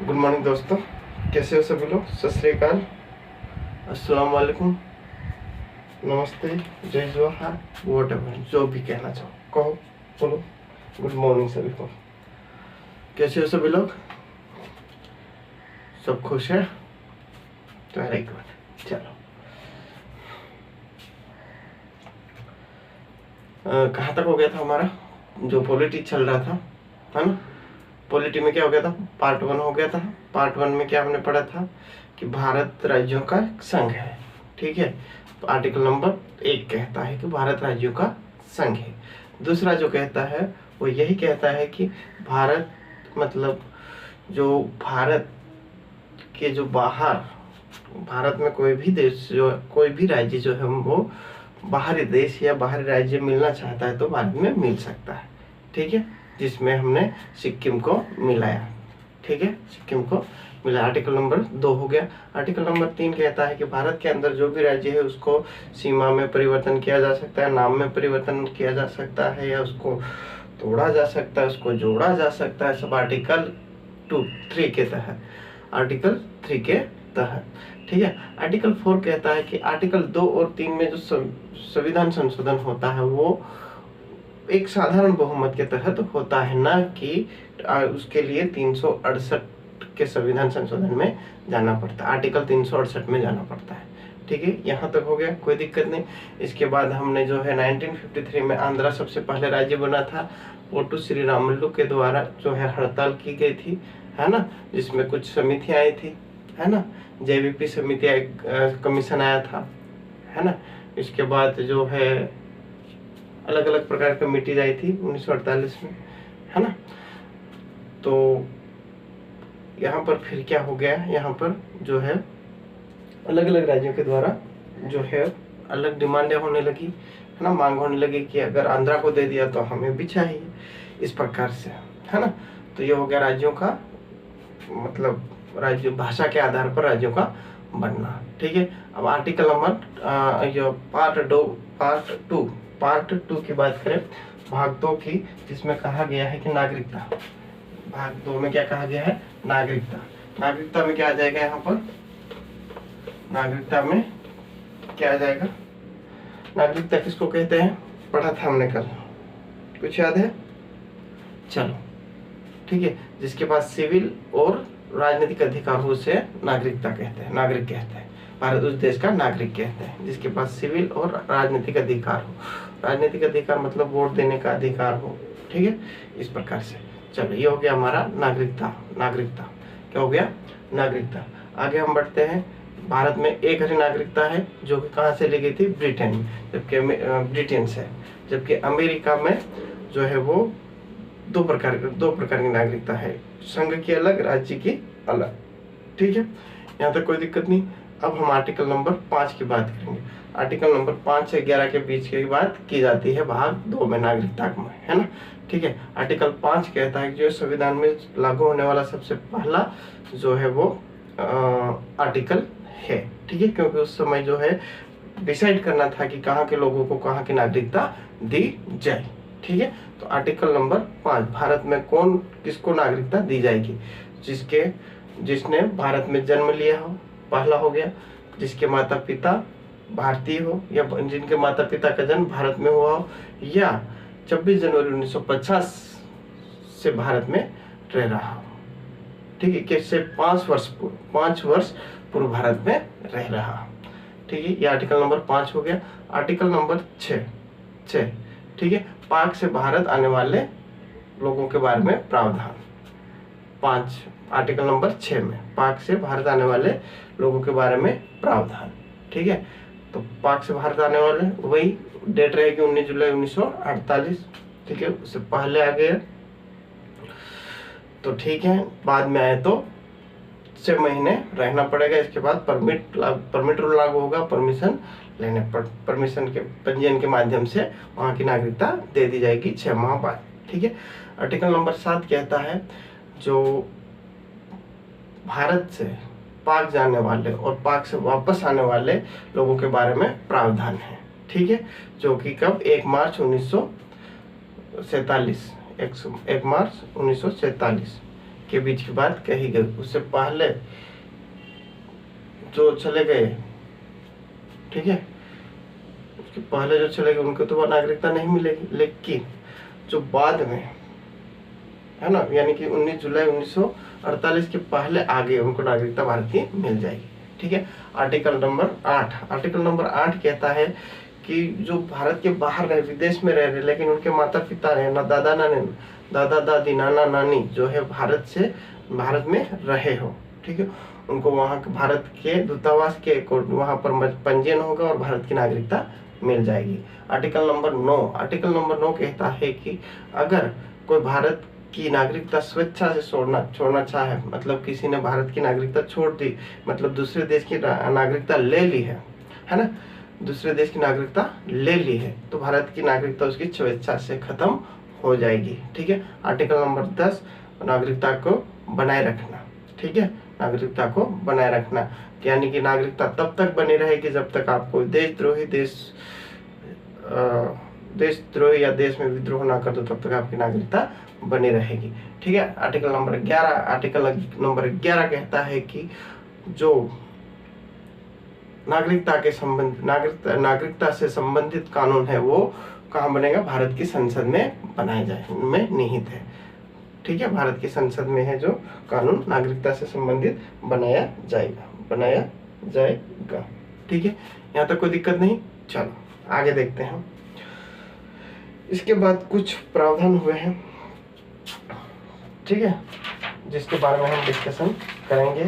Good morning दोस्तों, कैसे हो सभी लोग। सत श्री अकाल, अस्सलाम वालेकुम, नमस्ते, जय जोहार, वॉटएवर जो भी कहना चाहो कहो, बोलो। गुड मॉर्निंग सभी को। कैसे हो सभी लोग, सब खुश है? Very good. चलो, कहाँ तक हो गया था हमारा जो पॉलिटी चल रहा था, है ना। पॉलिटी में क्या हो गया था, पार्ट 1 हो गया था। पार्ट 1 में क्या हमने पढ़ा था कि भारत राज्यों का संघ है, ठीक है। तो आर्टिकल नंबर 1 कहता है कि भारत राज्यों का संघ है। दूसरा जो कहता है वो यही कहता है कि भारत मतलब जो भारत के जो बाहर, भारत में कोई भी देश जो कोई भी राज्य जो है वो बाहरी देश या बाहरी राज्य मिलना चाहता है तो भारत में मिल सकता है, ठीक है। जिसमें हमने सिक्किम को मिलाया, ठीक है, सिक्किम को मिला। आर्टिकल नंबर 2 हो गया। आर्टिकल नंबर 3 कहता है कि भारत के अंदर जो भी राज्य है उसको सीमा में परिवर्तन किया जा सकता है, नाम में परिवर्तन किया जा सकता है, या उसको तोड़ा जा सकता है, उसको जोड़ा जा सकता है, सब आर्टिकल 3 के तहत, आर्टिकल 3 के तहत, ठीक है। आर्टिकल 4 कहता है कि आर्टिकल 2 और 3 में जो संविधान संशोधन होता है वो एक साधारण बहुमत के तहत होता है, ना कि उसके लिए 368 के संविधान संशोधन में जाना पड़ता है, आर्टिकल 368 में जाना पड़ता है, ठीक है। यहाँ तक हो गया, कोई दिक्कत नहीं। इसके बाद हमने जो है 1953 में आंध्रा सबसे पहले राज्य बना था। ओटू श्री रामुलु के द्वारा जो है हड़ताल की गई थी, है ना, जिसमें कुछ समितियाँ आई थी, है ना, जेवीपी समिति कमीशन आया था, है ना। इसके बाद जो है अलग अलग प्रकार की कमेटीज आई थी 1948 में, है ना। तो यहाँ पर फिर क्या हो गया, यहाँ पर जो है अलग अलग राज्यों के द्वारा जो है अलग डिमांडें होने लगी, है ना, मांग होने लगी कि अगर आंध्रा को दे दिया तो हमें भी चाहिए, इस प्रकार से, है ना। तो ये हो गया राज्यों का मतलब राज्य भाषा के आधार पर राज्यों का बनना, ठीक है। अब आर्टिकल नंबर जो पार्ट टू की बात करें, भाग 2 की, जिसमें कहा गया है कि नागरिकता। भाग 2 में क्या कहा गया है, नागरिकता। नागरिकता में क्या आ जाएगा, यहाँ पर नागरिकता में क्या आ जाएगा, नागरिकता किसको कहते हैं, पढ़ा था हमने कल, कुछ याद है? चलो, ठीक है। जिसके पास सिविल और राजनीतिक अधिकार हो उसे नागरिकता कहते हैं, नागरिक कहते हैं। भारत उस देश का नागरिक कहते हैं जिसके पास सिविल और राजनीतिक अधिकार हो। राजनीतिक अधिकार मतलब वोट देने का अधिकार हो, ठीक है, इस प्रकार से। चलो, ये हो गया हमारा नागरिकता। नागरिकता क्या हो गया, नागरिकता। आगे हम बढ़ते हैं। भारत में एक हरी नागरिकता है जो कि कहाँ से ली गई थी, ब्रिटेन में, ब्रिटेन से। जबकि अमेरिका में जो है वो दो प्रकार की नागरिकता है, संघ की अलग, राज्य की अलग, ठीक है। यहाँ तक कोई दिक्कत नहीं। अब हम आर्टिकल नंबर 5 की बात करेंगे। आर्टिकल नंबर 5 से 11 के बीच की बात की जाती है भाग 2 में, नागरिकता में, है ना, ठीक है। आर्टिकल 5 कहता है कि जो संविधान में लागू होने वाला सबसे पहला जो है वो आर्टिकल है, ठीक है, क्योंकि उस समय जो है डिसाइड करना था कि कहाँ के लोगों को कहाँ की नागरिकता दी जाए, ठीक है। तो आर्टिकल नंबर 5, भारत में कौन किसको नागरिकता दी जाएगी, जिसने भारत में जन्म लिया हो, पहला हो गया। जिसके माता पिता भारतीय हो, या जिनके माता पिता का जन्म भारत में हुआ हो, या 26 जनवरी 1950 से भारत में रह रहा हो, ठीक है, कैसे 5 वर्ष पूर्व भारत में रह रहा हो, ठीक है। ये आर्टिकल नंबर 5 हो गया। आर्टिकल नंबर 6, ठीक है, पाक से भारत आने वाले लोगों के बारे में प्रावधान। 5 आर्टिकल नंबर 6 में पाक से भारत आने वाले लोगों के बारे में प्रावधान, ठीक है। तो पाक से भारत आने वाले, वही डेट रहेगी 19 जुलाई 1948, ठीक है, उससे पहले आ गए तो ठीक है, बाद में आए तो 6 महीने रहना पड़ेगा। इसके बाद परमिट रूल लागू होगा, परमिशन के पंजीयन के माध्यम से वहाँ की नागरिकता दे दी जाएगी 6 माह बाद, ठीक है। आर्टिकल नंबर 7 कहता है जो भारत से पाक जाने वाले और पाक से वापस आने वाले लोगों के बारे में प्रावधान है, ठीक है, जो कि कब 1 मार्च 1947 के बीच की बात कही गई। उससे पहले जो चले गए, ठीक है, उसके पहले जो चले गए उनको तो नागरिकता नहीं मिलेगी, लेकिन जो बाद में है ना, यानी कि 19 जुलाई 1948 के पहले आगे उनको नागरिकता भारत की मिल जाएगी। ठीक है। आर्टिकल नंबर 8 कहता है कि जो भारत के बाहर रहे, विदेश में रह रहे, लेकिन उनके माता पिता ने ना दादा दादी नाना नानी जो है भारत में रहे हो, ठीक है, उनको वहाँ भारत के दूतावास के वहाँ पर पंजीयन होगा और भारत की नागरिकता मिल जाएगी। आर्टिकल नंबर 9 कहता है कि अगर कोई भारत की नागरिकता स्वेच्छा से छोड़ना चाहे, मतलब किसी ने भारत की नागरिकता छोड़ दी, मतलब दूसरे देश की नागरिकता ले ली है ना, दूसरे देश की नागरिकता ले ली है, तो भारत की नागरिकता उसकी स्वेच्छा से खत्म हो जाएगी। ठीक है। आर्टिकल नंबर 10 नागरिकता को बनाए रखना। ठीक है, नागरिकता को बनाए रखना, यानी कि नागरिकता तब तक बनी रहेगी जब तक आपको देशद्रोही या देश में विद्रोह ना कर दो, तब तक आपकी नागरिकता बनी रहेगी। ठीक है। आर्टिकल नंबर 11 कहता है कि जो नागरिकता से संबंधित कानून है वो कहाँ बनेगा, भारत की संसद में बनाया जाए, में निहित है। ठीक है, भारत की संसद में है जो कानून नागरिकता से संबंधित बनाया जाएगा। ठीक है, यहाँ तक कोई दिक्कत नहीं। चलो आगे देखते हैं। इसके बाद कुछ प्रावधान हुए हैं, ठीक है, जिसके बारे में हम डिस्कशन करेंगे।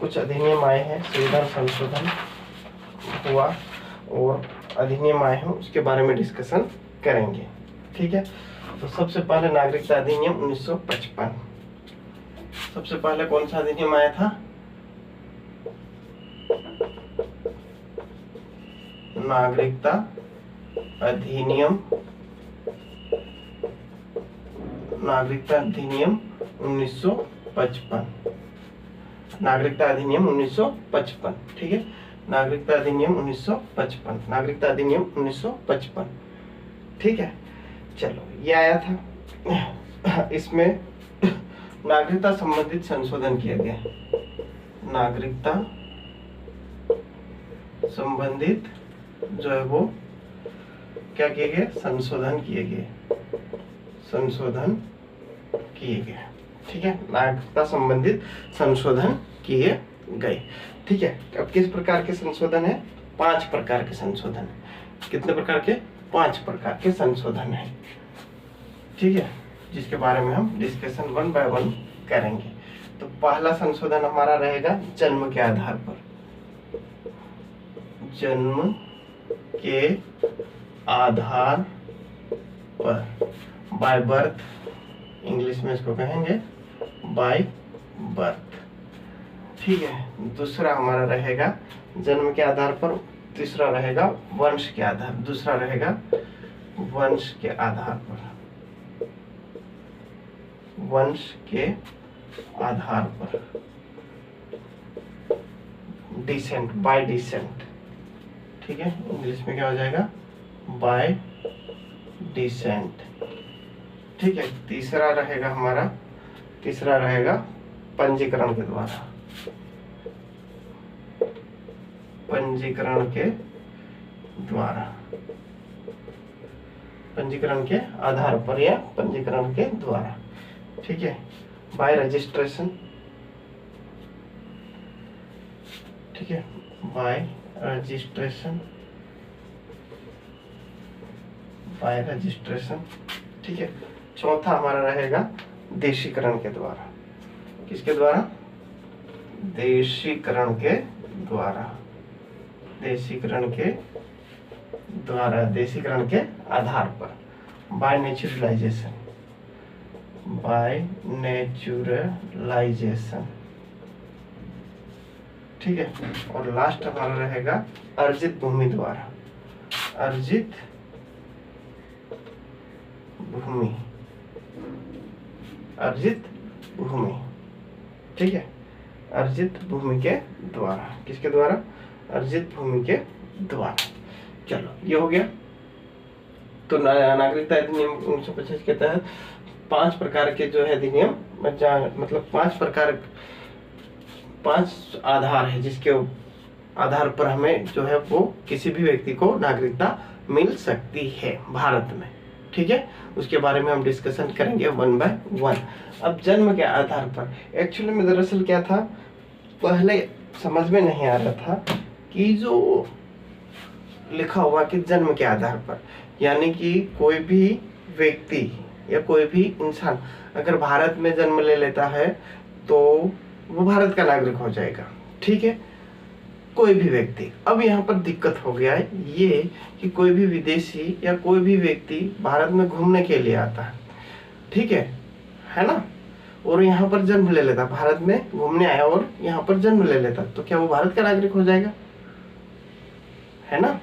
कुछ अधिनियम आए हैं, संशोधन हुआ और अधिनियम आए हैं, उसके बारे में डिस्कशन करेंगे। ठीक है, तो सबसे पहले नागरिकता अधिनियम 1955। सबसे पहले कौन सा अधिनियम आया था? नागरिकता अधिनियम 1955। नागरिकता अधिनियम 1955। ठीक है, नागरिकता अधिनियम 1955। ठीक है, चलो ये आया था। इसमें नागरिकता संबंधित संशोधन किया गया। नागरिकता संबंधित जो है वो क्या किए गए, संशोधन किए गए। ठीक है, नागरिकता संबंधित संशोधन किए गए। ठीक है, अब किस प्रकार के संशोधन है? 5 प्रकार के संशोधन है। कितने प्रकार के? 5 प्रकार के संशोधन है। ठीक है, जिसके बारे में हम डिस्कशन 1 बाय 1 करेंगे। तो पहला संशोधन हमारा रहेगा जन्म के आधार पर। जन्म के आधार पर, बाय बर्थ, इंग्लिश में इसको कहेंगे बाय बर्थ। ठीक है, दूसरा हमारा रहेगा जन्म के आधार पर, तीसरा रहेगा वंश के आधार, दूसरा रहेगा वंश के आधार पर, वंश के आधार पर, डिसेंट, बाय डिसेंट। ठीक है, इंग्लिश में क्या हो जाएगा, बाय डिसेंट। ठीक है, तीसरा रहेगा पंजीकरण के द्वारा, पंजीकरण के आधार पर या पंजीकरण के द्वारा। ठीक है, बाय रजिस्ट्रेशन। ठीक है, बाय रजिस्ट्रेशन। ठीक है, चौथा हमारा रहेगा देशीकरण के द्वारा। किसके द्वारा? देशीकरण के आधार पर, बाय नेचुरलाइजेशन। ठीक है, और लास्ट हमारा रहेगा अर्जित भूमि द्वारा, अर्जित भूमि। ठीक है, अर्जित भूमि के द्वारा। किसके द्वारा? अर्जित भूमि के द्वारा। चलो ये हो गया। तो नागरिकता अधिनियम 1955 के तहत 5 प्रकार के जो है अधिनियम, मतलब 5 आधार है जिसके आधार पर हमें जो है वो किसी भी व्यक्ति को नागरिकता मिल सकती है भारत में। ठीक है, उसके बारे में हम डिस्कशन करेंगे 1 बाय 1। अब जन्म के आधार पर, एक्चुअली में दरअसल क्या था, पहले समझ में नहीं आ रहा था कि जो लिखा हुआ कि जन्म के आधार पर, यानी कि कोई भी व्यक्ति या कोई भी इंसान अगर भारत में जन्म ले लेता है तो वो भारत का नागरिक हो जाएगा। ठीक है, कोई भी व्यक्ति। अब यहाँ पर दिक्कत हो गया है ये कि कोई भी विदेशी या कोई भी व्यक्ति भारत में घूमने के लिए आता है, ठीक है ना, और यहाँ पर जन्म ले लेता, भारत में घूमने आया और यहाँ पर जन्म ले लेता, तो क्या वो भारत का नागरिक हो जाएगा? है ना,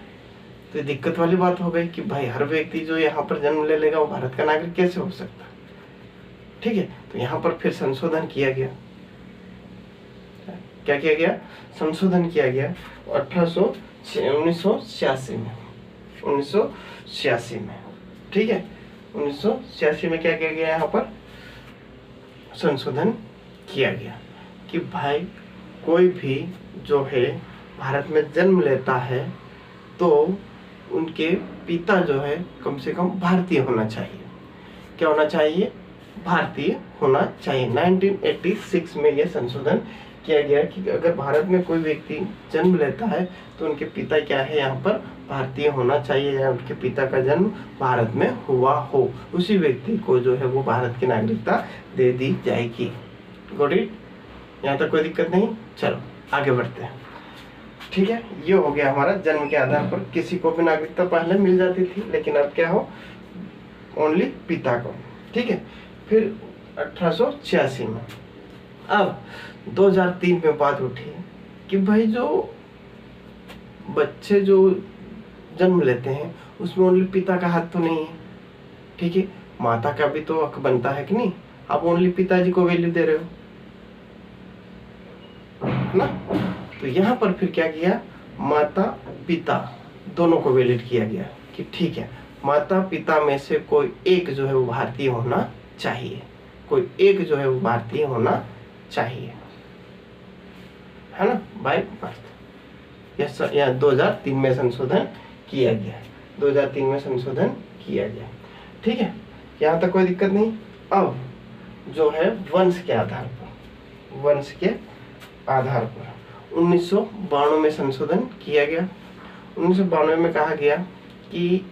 तो दिक्कत वाली बात हो गई कि भाई हर व्यक्ति जो यहाँ पर जन्म ले लेगा वो भारत का नागरिक कैसे हो सकता? ठीक है, तो यहाँ पर फिर संशोधन किया गया। क्या किया गया? संशोधन किया गया 1986 में। ठीक है, 1986 में क्या किया गया? यहाँ पर संशोधन किया गया कि भाई कोई भी जो है भारत में जन्म लेता है तो उनके पिता जो है कम से कम भारतीय होना चाहिए। क्या होना चाहिए? भारतीय होना चाहिए। 1986 में यह संशोधन किया गया कि अगर भारत में कोई व्यक्ति जन्म लेता है तो उनके पिता क्या है, यहाँ पर भारतीय होना चाहिए, या उनके पिता का जन्म भारत में हुआ हो, उसी व्यक्ति को जो है वो भारत की नागरिकता दे दी जाएगी। Got it? यहाँ तक कोई दिक्कत नहीं? चलो आगे बढ़ते हैं। ठीक है, ये हो गया हमारा जन्म के आधार पर किसी को भी नागरिकता पहले मिल जाती थी, लेकिन अब क्या हो, ओनली पिता को। ठीक है, फिर 1886 में, अब 2003 में बात उठी कि भाई जो बच्चे जो जन्म लेते हैं उसमें ओनली पिता का हाथ तो नहीं है। ठीक है, माता का भी तो हक बनता है कि नहीं? आप ओनली पिताजी को वैल्यू दे रहे हो ना। तो यहाँ पर फिर क्या किया, माता पिता दोनों को वैलिड किया गया कि ठीक है, माता पिता में से कोई एक जो है वो भारतीय होना चाहिए, कोई एक जो है वो भारतीय होना चाहिए, है ना, बाय बर्थ। यह 2003 में संशोधन किया गया, 2003 में संशोधन किया गया। ठीक है, यहाँ तक कोई दिक्कत नहीं। अब जो है वंश के आधार पर, वंश के आधार पर 1992 में संशोधन किया गया। 1992 में कहा गया कि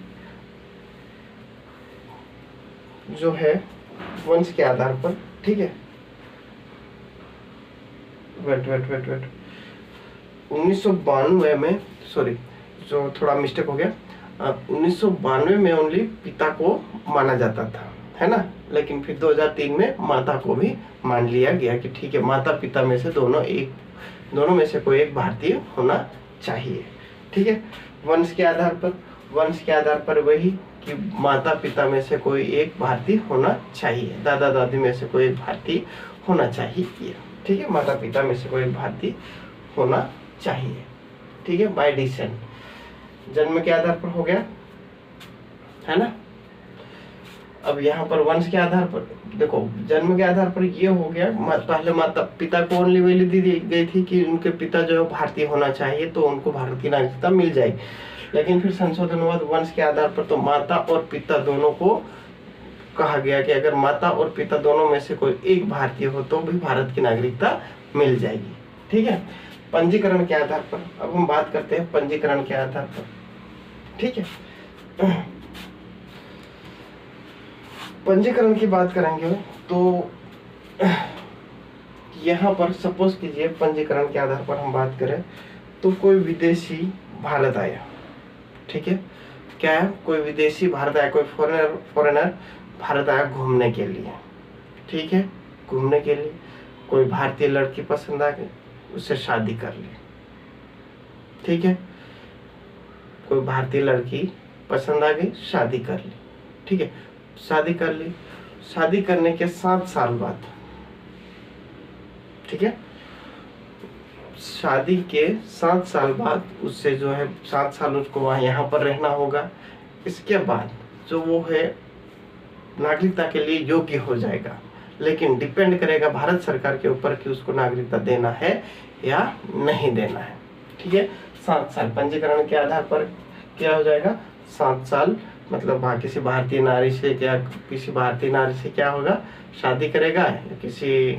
जो है वंश के आधार पर, ठीक है, वेट 1992 में, सॉरी जो थोड़ा मिस्टेक हो गया, 1992 में ओनली पिता को माना जाता था, है ना, लेकिन फिर 2003 में माता को भी मान लिया गया कि ठीक है, माता पिता में से दोनों में से कोई एक भारतीय होना चाहिए। ठीक है, वंश के आधार पर वही कि माता पिता में से कोई एक भारतीय होना चाहिए, दादा दादी में से कोई एक भारतीय होना चाहिए। ठीक है, माता पिता में से कोई एक भारतीय होना चाहिए। ठीक है, बाय डिसेंट जन्म के आधार पर हो गया, है ना। अब यहाँ पर वंश के आधार पर देखो, जन्म के आधार पर ये हो गया, पहले माता पिता को ओनली वैल्यू दी गई थी कि उनके पिता जो है भारतीय होना चाहिए तो उनको भारत की नागरिकता मिल जाएगी, लेकिन फिर संशोधन हुआ वंश के आधार पर, तो माता और पिता दोनों को कहा गया कि अगर माता और पिता दोनों में से कोई एक भारतीय हो तो भी भारत की नागरिकता मिल जाएगी। ठीक है, पंजीकरण के आधार पर, अब हम बात करते हैं पंजीकरण के आधार पर। ठीक है, पंजीकरण की बात करेंगे तो यहाँ पर सपोज कीजिए पंजीकरण के आधार पर हम बात करें तो कोई विदेशी भारत आया, ठीक है, क्या है, कोई विदेशी भारत आया, कोई फॉरेनर भारत आया घूमने के लिए, ठीक है, घूमने के लिए कोई भारतीय लड़की पसंद आ गई, उससे शादी कर ली। ठीक है, कोई भारतीय लड़की पसंद आ गई, शादी कर ली। ठीक है, शादी कर ली, शादी करने के 7 साल बाद, ठीक है, शादी के 7 साल बाद उससे जो है 7 साल उसको वहाँ यहाँ पर रहना होगा। इसके बाद जो वो है नागरिकता के लिए योग्य हो जाएगा, लेकिन डिपेंड करेगा भारत सरकार के ऊपर कि उसको नागरिकता देना है या नहीं देना है। ठीक है, 7 साल पंजीकरण के आधार पर क्या हो जाएगा, 7 साल मतलब किसी भारतीय नारी से क्या किसी भारतीय नारी से क्या होगा, शादी करेगा या किसी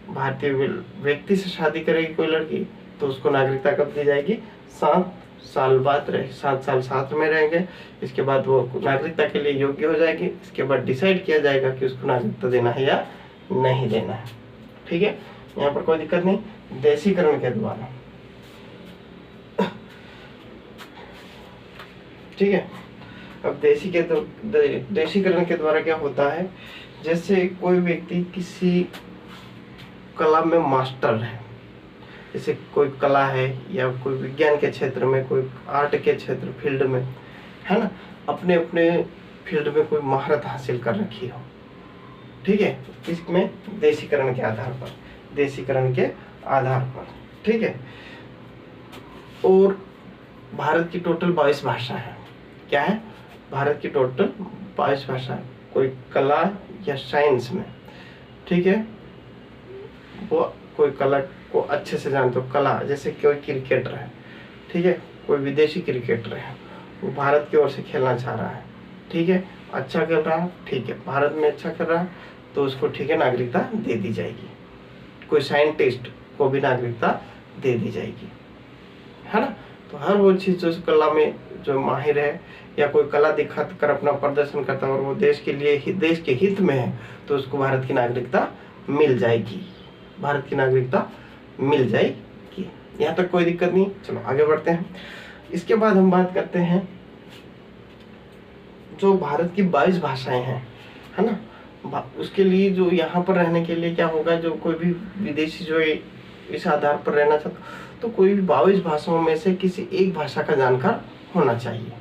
भारतीय व्यक्ति से शादी करेगी कोई लड़की, तो उसको नागरिकता कब दी जाएगी, 7 साल बाद रहे, 7 साल साथ में रहेंगे, इसके बाद वो नागरिकता के लिए योग्य हो जाएगी। इसके बाद डिसाइड किया जाएगा कि उसको नागरिकता देना है या नहीं देना है। ठीक है, यहाँ पर कोई दिक्कत नहीं। देशीकरण के द्वारा, ठीक है, अब देशीकरण के द्वारा क्या होता है, जैसे कोई व्यक्ति किसी कला में मास्टर है, जैसे कोई कला है या कोई विज्ञान के क्षेत्र में, कोई आर्ट के क्षेत्र फील्ड में, है ना, अपने अपने फील्ड में कोई महारत हासिल कर रखी हो। ठीक है, इसमें देशीकरण के आधार पर, देशीकरण के आधार पर, ठीक है। और भारत की टोटल 22 भाषा है। क्या है, भारत की टोटल 22 भाषा है। कोई कला या साइंस में, ठीक है, वो कोई कला को अच्छे से जानते हो, कला जैसे कोई क्रिकेटर है, ठीक है, कोई विदेशी क्रिकेटर है, वो भारत की ओर से खेलना चाह रहा है, ठीक है, अच्छा खेल रहा है, ठीक है, भारत में अच्छा खेल रहा है, तो उसको ठीक है नागरिकता दे दी जाएगी। कोई साइंटिस्ट को भी नागरिकता दे दी जाएगी, है ना। तो हर वो चीज़ जो कला में जो माहिर है या कोई कला दिखा कर अपना प्रदर्शन करता है और वो देश के लिए देश के हित में है, तो उसको भारत की नागरिकता मिल जाएगी, भारत की नागरिकता मिल जाएगी। यहाँ तक कोई दिक्कत नहीं। चलो आगे बढ़ते हैं। इसके बाद हम बात करते हैं जो भारत की 22 भाषाएं हैं, है ना, उसके लिए जो यहाँ पर रहने के लिए क्या होगा, जो कोई भी विदेशी जो इस आधार पर रहना चाहता, तो कोई भी 22 भाषाओं में से किसी एक भाषा का जानकार होना चाहिए।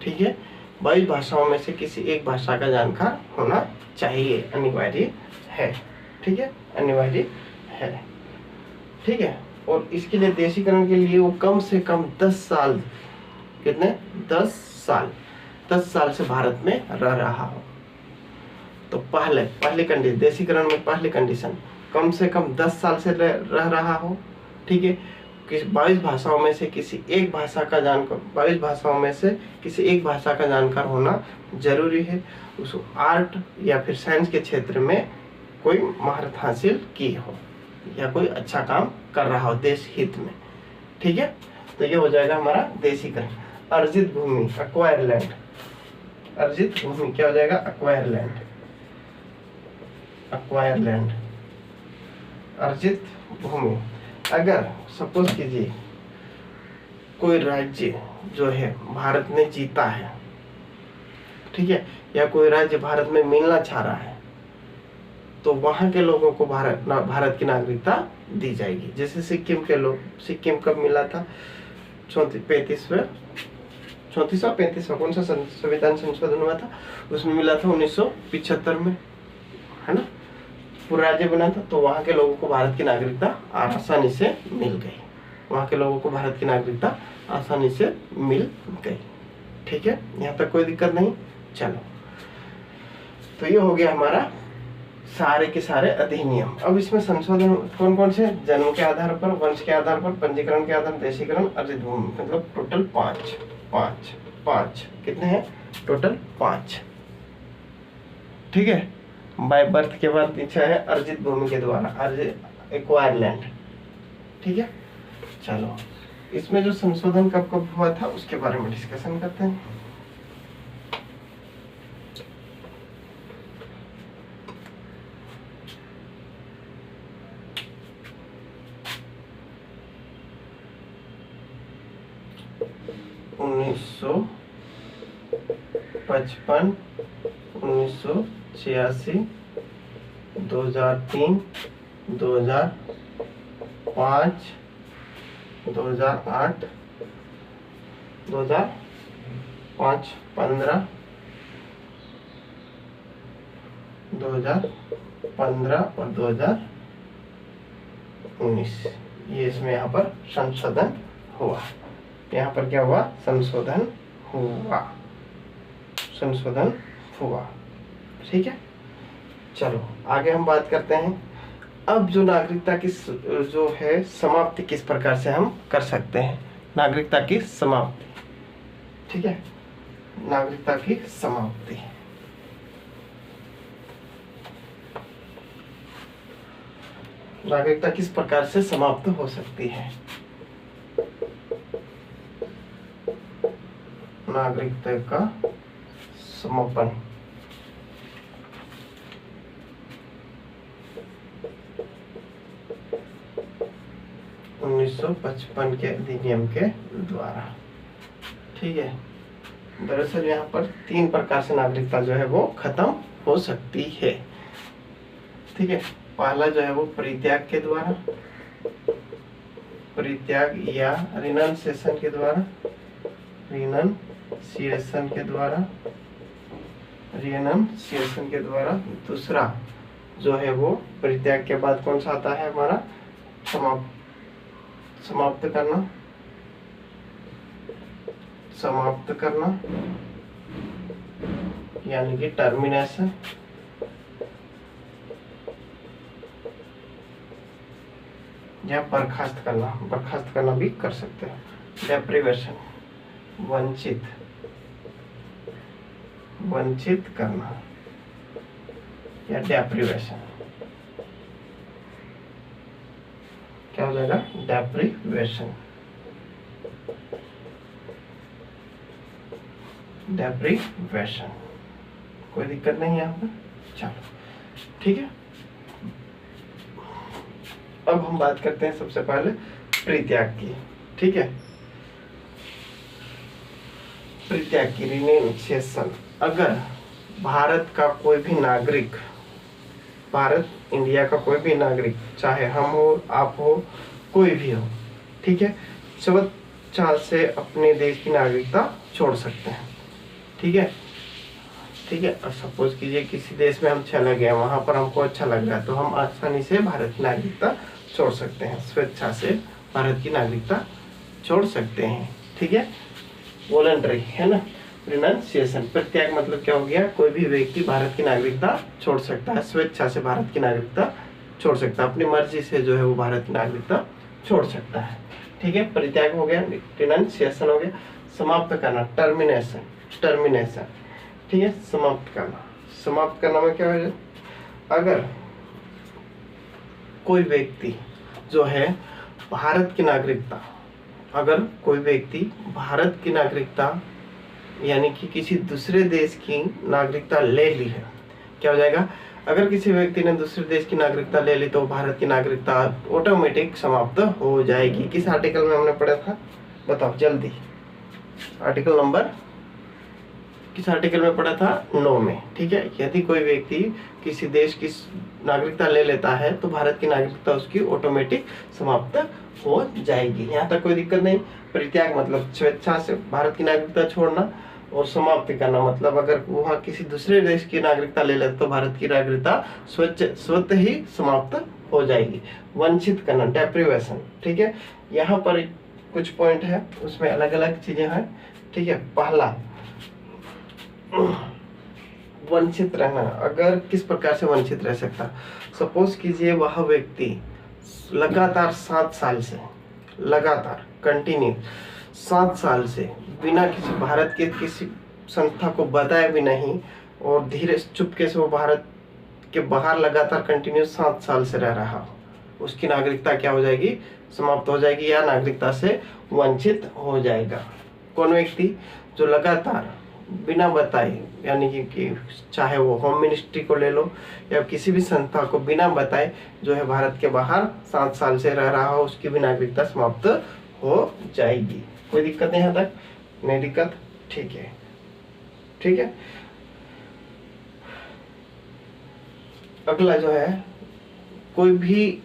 ठीक है, 22 भाषाओं में से किसी एक भाषा का जानकार होना चाहिए, अनिवार्य है। ठीक है, अनिवार्य है। ठीक है, और इसके लिए देशीकरण के लिए वो कम से कम 10 साल, कितने, 10 साल से भारत में रह रहा हो। तो पहले कंडीशन, देशीकरण में पहली कंडीशन कम से कम 10 साल से रह रहा हो। ठीक है, 22 भाषाओं में से किसी एक भाषा का जानकार, 22 भाषाओं में से किसी एक भाषा का जानकार होना जरूरी है। उसको आर्ट या फिर साइंस के क्षेत्र में कोई महारत हासिल की हो या कोई अच्छा काम कर रहा हो देश हित में। ठीक है, तो ये हो जाएगा हमारा देशीकरण। अर्जित भूमि, अक्वायर लैंड, अर्जित भूमि क्या हो जाएगा, अक्वायर लैंड, अक्वायर लैंड, अर्जित भूमि। अगर सपोज कीजिए कोई राज्य जो है भारत ने जीता है, ठीक है, या कोई राज्य भारत में मिलना चाह रहा है, तो वहां के लोगों को भारत की नागरिकता दी जाएगी। जैसे सिक्किम के लोग, सिक्किम कब मिला था, 34वां 35वां कौन सा संविधान संशोधन हुआ था, उसमें मिला था 1975 में, है ना, पूरा राज्य बना था। तो वहाँ के लोगों को भारत की नागरिकता आसानी से मिल गई, वहाँ के लोगों को भारत की नागरिकता आसानी से मिल गई। ठीक है, यहाँ तक कोई दिक्कत नहीं। चलो, तो ये हो गया हमारा सारे के सारे अधिनियम। अब इसमें संशोधन कौन कौन से, जन्म के आधार पर, वंश के आधार पर, पंजीकरण के आधार पर, देशीकरण, अर्जित भूमि, मतलब टोटल 5 कितने हैं, टोटल 5। ठीक है, बाय बर्थ के बाद पीछे है अर्जित भूमि के द्वारा, अर्जित एक्वायर लैंड। ठीक है, चलो इसमें जो संशोधन कब कब हुआ था उसके बारे में डिस्कशन करते हैं। सौ 55, 1986, 2003, 2005, 2008, 2005, 15, 2015 और 2019, ये इसमें यहाँ पर संशोधन हुआ। यहाँ पर क्या हुआ, संशोधन हुआ, संशोधन हुआ। ठीक है, चलो आगे हम बात करते हैं। अब जो नागरिकता की जो है समाप्ति किस प्रकार से हम कर सकते हैं, नागरिकता की समाप्ति। ठीक है, नागरिकता की समाप्ति। नागरिकता किस प्रकार से समाप्त हो सकती है, नागरिकता का समापन। उन्नीस सौ 55 के अधिनियम के द्वारा। ठीक है, दरअसल यहाँ पर 3 प्रकार से नागरिकता जो है वो खत्म हो सकती है। ठीक है, पहला जो है वो परित्याग के द्वारा, परित्याग या रिनंसिएशन के द्वारा, रिनंसिएशन के द्वारा, रिनंसिएशन के द्वारा। दूसरा जो है वो परित्याग के बाद कौन सा आता है हमारा, समाप्त करना, समाप्त करना यानी कि टर्मिनेशन। या बर्खास्त करना, बर्खास्त करना भी कर सकते हैं। डेप्रिवेशन, वंचित, वंचित करना या डेप्रिवेशन। क्या हो जाएगा, डेप्रिवेशन, डेप्रिवेशन। कोई दिक्कत नहीं है यहाँ पर, चलो ठीक है। अब हम बात करते हैं सबसे पहले परित्याग की। ठीक है, परित्याग की, रिनंसिएशन। अगर भारत का कोई भी नागरिक, भारत इंडिया का कोई भी नागरिक, चाहे हम हो, आप हो, कोई भी हो, ठीक है, स्वेच्छा से अपने देश की नागरिकता छोड़ सकते हैं। ठीक है, ठीक है। और सपोज कीजिए किसी देश में हम चले गए, वहां पर हमको अच्छा लग रहा है, तो हम आसानी से भारत की नागरिकता छोड़ सकते हैं, स्वेच्छा से भारत की नागरिकता छोड़ सकते हैं। ठीक है, वॉलंटरी है ना। रिनंसिएशन, परित्याग मतलब क्या हो गया, कोई भी व्यक्ति भारत की नागरिकता छोड़ सकता है, स्वेच्छा से भारत की नागरिकता छोड़ सकता है, अपनी मर्जी से जो है वो भारत की नागरिकता छोड़ सकता है। ठीक है, परित्याग हो गया, रिनंसिएशन हो गया। समाप्त करना, टर्मिनेशन, टर्मिनेशन। ठीक है, समाप्त करना, समाप्त करना में क्या हो, अगर कोई व्यक्ति जो है भारत की नागरिकता, अगर कोई व्यक्ति भारत की नागरिकता यानी कि किसी दूसरे देश की नागरिकता ले ली है, क्या हो जाएगा, अगर किसी व्यक्ति ने दूसरे देश की नागरिकता ले ली तो भारत की नागरिकता ऑटोमेटिक समाप्त हो जाएगी। किस आर्टिकल में हमने पढ़ा था, बताओ जल्दी, आर्टिकल नंबर किस आर्टिकल में पढ़ा था, 9 में। ठीक है, यदि कोई व्यक्ति किसी देश की नागरिकता ले लेता है तो भारत की नागरिकता उसकी ऑटोमेटिक समाप्त हो जाएगी। यहाँ तक कोई दिक्कत नहीं। परित्याग मतलब स्वेच्छा से भारत की नागरिकता छोड़ना, और समाप्ति करना मतलब अगर वहाँ किसी दूसरे देश की नागरिकता ले ले तो भारत की नागरिकता स्वतः ही समाप्त हो जाएगी। वंचित करना, डेप्रिवेशन। ठीक है, यहाँ पर कुछ पॉइंट है, उसमें अलग अलग चीजें हैं। ठीक है, पहला वंचित रहना, अगर किस प्रकार से वंचित रह सकता, सपोज कीजिए वह व्यक्ति लगातार 7 साल से, लगातार कंटिन्यू 7 साल से बिना किसी भारत के किसी संस्था को बताए भी नहीं, और धीरे चुपके से वो भारत के बाहर लगातार कंटिन्यू 7 साल से रह रहा हो, उसकी नागरिकता क्या हो जाएगी, समाप्त हो जाएगी या नागरिकता से वंचित हो जाएगा। कौन व्यक्ति जो लगातार बिना बताए, यानी कि चाहे वो होम मिनिस्ट्री को ले लो या किसी भी संस्था को बिना बताए जो है भारत के बाहर 7 साल से रह रहा हो, उसकी भी नागरिकता समाप्त हो जाएगी। कोई दिक्कत नहीं, यहाँ तक नहीं दिक्कत, ठीक है। ठीक है, अगला जो है, कोई भी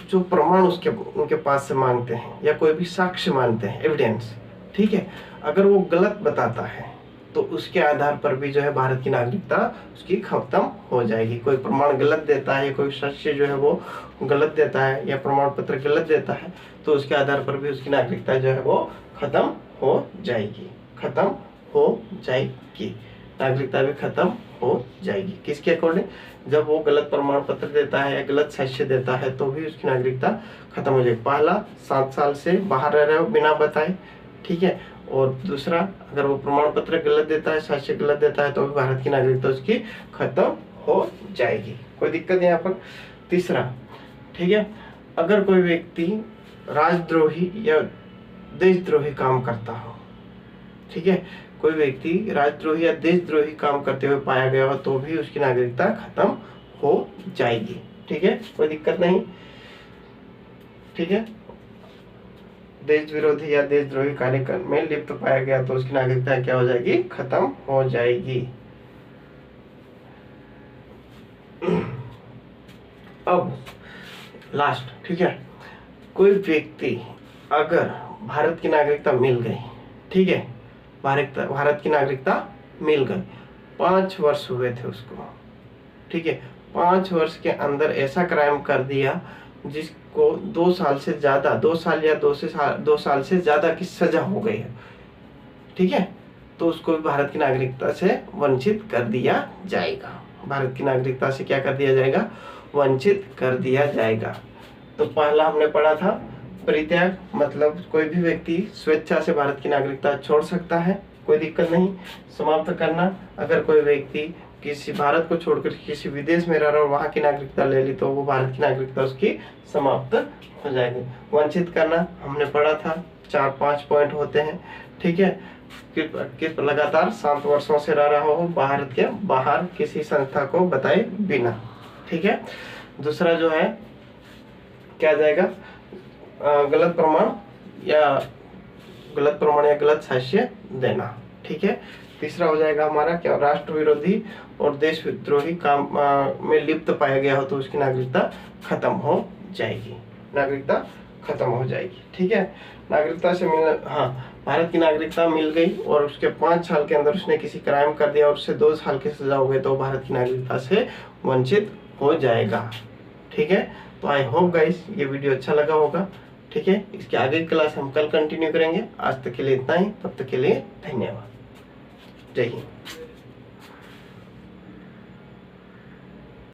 जो प्रमाण उनके पास से मांगते हैं या कोई भी साक्ष्य मांगते हैं, एविडेंस, ठीक है, अगर वो गलत बताता है तो उसके आधार पर भी जो है भारत की नागरिकता उसकी खत्म हो जाएगी। कोई प्रमाण गलत देता है, कोई साक्ष्य जो है वो गलत देता है या प्रमाण पत्र गलत देता है, तो उसके आधार पर भी उसकी नागरिकता जो है वो खत्म हो जाएगी, खत्म हो जाएगी, नागरिकता भी खत्म हो जाएगी। किसके अकॉर्डिंग? जब वो गलत प्रमाण पत्र देता है या गलत साक्ष्य देता है तो भी उसकी नागरिकता खत्म हो जाएगी। पहला 7 साल से बाहर रह रहे हो बिना बताए, ठीक है। और दूसरा, अगर वो प्रमाण पत्र गलत देता है, साक्ष्य गलत देता है तो भी भारत की नागरिकता उसकी खत्म हो जाएगी। कोई दिक्कत नहीं यहाँ पर। तीसरा, ठीक है, अगर कोई व्यक्ति राजद्रोही या देशद्रोही काम करता हो, ठीक है, कोई व्यक्ति राजद्रोही या देशद्रोही काम करते हुए पाया गया हो तो भी उसकी नागरिकता खत्म हो जाएगी, ठीक है, कोई दिक्कत नहीं, ठीक है। देश विरोधी या देशद्रोही कार्य में लिप्त पाया गया तो उसकी नागरिकता क्या हो जाएगी? खत्म हो जाएगी। अब लास्ट, ठीक है, कोई व्यक्ति अगर भारत की नागरिकता मिल गई, ठीक है, भारत की नागरिकता मिल गई, 5 वर्ष हुए थे उसको, ठीक है, 5 वर्ष के अंदर ऐसा क्राइम कर दिया जिसको 2 साल से ज्यादा, 2 साल या 2 साल से ज्यादा की सजा हो गई है, ठीक है, तो उसको भी भारत की नागरिकता से वंचित कर दिया जाएगा। भारत की नागरिकता से क्या कर दिया जाएगा? वंचित कर दिया जाएगा। तो पहला हमने पढ़ा था परित्याग, मतलब कोई भी व्यक्ति स्वेच्छा से भारत की नागरिकता छोड़ सकता है, कोई दिक्कत नहीं। समाप्त करना, अगर कोई व्यक्ति किसी भारत को छोड़कर किसी विदेश में रह रहा और वहाँ की नागरिकता ले ली तो वो भारत की नागरिकता उसकी समाप्त हो जाएगी। वंचित करना हमने पढ़ा था, 4-5 पॉइंट होते हैं, ठीक है, कि लगातार 7 वर्षों से रह रहा हो भारत के बाहर किसी संस्था को बताए बिना, ठीक है। दूसरा जो है क्या जाएगा? गलत प्रमाण या गलत साक्ष्य देना, ठीक है। तीसरा हो जाएगा हमारा क्या? राष्ट्र विरोधी और देशद्रोही काम में लिप्त पाया गया हो तो उसकी नागरिकता खत्म हो जाएगी, नागरिकता खत्म हो जाएगी, ठीक है। नागरिकता से भारत की नागरिकता मिल गई और उसके 5 साल के अंदर उसने किसी क्राइम कर दिया और उससे 2 साल की सजा हो गई तो भारत की नागरिकता से वंचित हो जाएगा, ठीक है। तो आई होप गाइस ये वीडियो अच्छा लगा होगा, ठीक है। इसके आगे की क्लास हम कल कंटिन्यू करेंगे। आज तक के लिए इतना ही, तब तक के लिए धन्यवाद। जय हिंद।